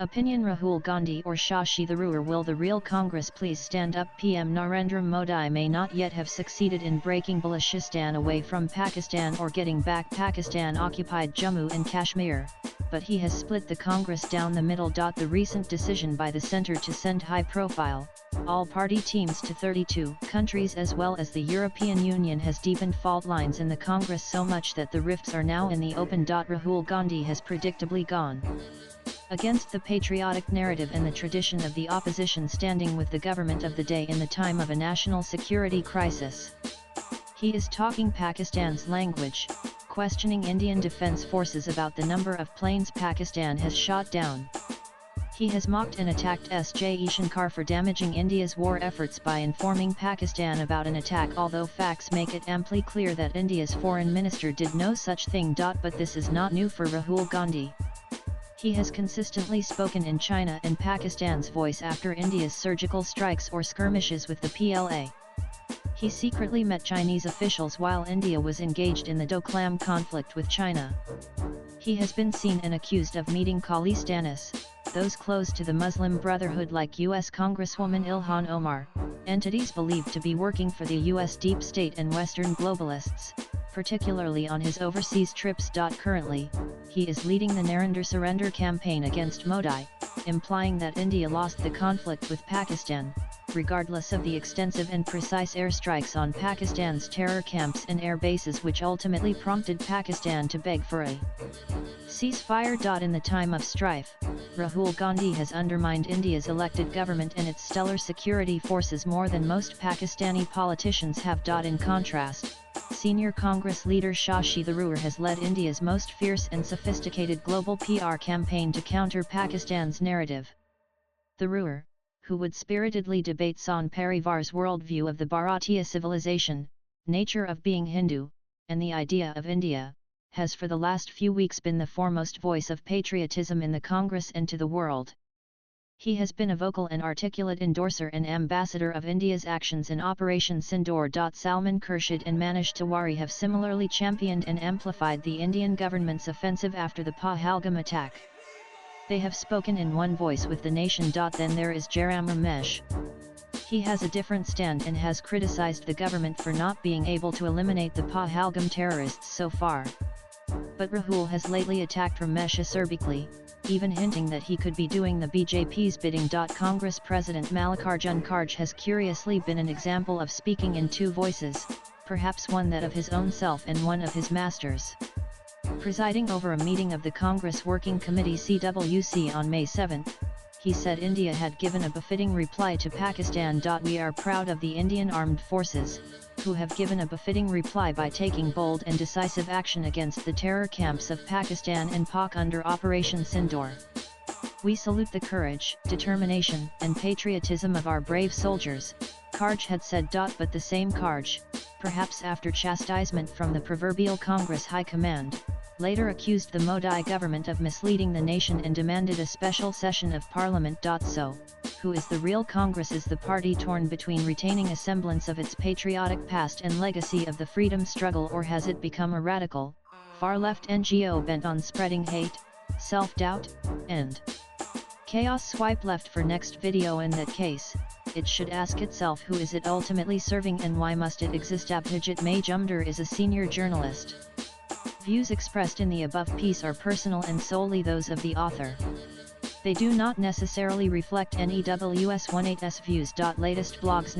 Opinion Rahul Gandhi or Shashi Tharoor, will the real Congress please stand up? PM Narendra Modi may not yet have succeeded in breaking Balochistan away from Pakistan or getting back Pakistan-occupied Jammu and Kashmir, but he has split the Congress down the middle. The recent decision by the centre to send high-profile, all-party teams to 32 countries as well as the European Union has deepened fault lines in the Congress so much that the rifts are now in the open. Rahul Gandhi has predictably gone against the patriotic narrative and the tradition of the opposition, standing with the government of the day in the time of a national security crisis. He is talking Pakistan's language, questioning Indian Defence Forces about the number of planes Pakistan has shot down. He has mocked and attacked S.J. Shankar for damaging India's war efforts by informing Pakistan about an attack, although facts make it amply clear that India's foreign minister did no such thing. But this is not new for Rahul Gandhi. He has consistently spoken in China and Pakistan's voice after India's surgical strikes or skirmishes with the PLA. He secretly met Chinese officials while India was engaged in the Doklam conflict with China. He has been seen and accused of meeting Khalistanis, those close to the Muslim Brotherhood like U.S. Congresswoman Ilhan Omar, entities believed to be working for the U.S. deep state and Western globalists, particularly on his overseas trips. Currently, he is leading the Narendra Surrender campaign against Modi, implying that India lost the conflict with Pakistan, regardless of the extensive and precise airstrikes on Pakistan's terror camps and air bases, which ultimately prompted Pakistan to beg for a ceasefire. In the time of strife, Rahul Gandhi has undermined India's elected government and its stellar security forces more than most Pakistani politicians have. In contrast, senior Congress leader Shashi Tharoor has led India's most fierce and sophisticated global PR campaign to counter Pakistan's narrative. Tharoor, who would spiritedly debate San Parivar's worldview of the Bharatiya civilization, nature of being Hindu, and the idea of India, has for the last few weeks been the foremost voice of patriotism in the Congress and to the world. He has been a vocal and articulate endorser and ambassador of India's actions in Operation Sindoor. Salman Khurshid and Manish Tiwari have similarly championed and amplified the Indian government's offensive after the Pahalgam attack. They have spoken in one voice with the nation. Then there is Jairam Ramesh. He has a different stand and has criticized the government for not being able to eliminate the Pahalgam terrorists so far. But Rahul has lately attacked Ramesh acerbically, even hinting that he could be doing the BJP's bidding. Congress President Mallikarjun Kharge has curiously been an example of speaking in two voices, perhaps one that of his own self and one of his masters. Presiding over a meeting of the Congress Working Committee (CWC) on May 7, he said India had given a befitting reply to Pakistan. We are proud of the Indian Armed Forces, who have given a befitting reply by taking bold and decisive action against the terror camps of Pakistan and Pak under Operation Sindoor. We salute the courage, determination, and patriotism of our brave soldiers, Kharge had said. But the same Kharge, perhaps after chastisement from the proverbial Congress High Command, later accused the Modi government of misleading the nation and demanded a special session of Parliament. So, who is the real Congress? Is the party torn between retaining a semblance of its patriotic past and legacy of the freedom struggle, or has it become a radical, far-left NGO bent on spreading hate, self-doubt, and chaos? Swipe left for next video. In that case, it should ask itself, who is it ultimately serving and why must it exist? Abhijit Majumdar is a senior journalist. Views expressed in the above piece are personal and solely those of the author. They do not necessarily reflect NEWS18's views. Latest blogs.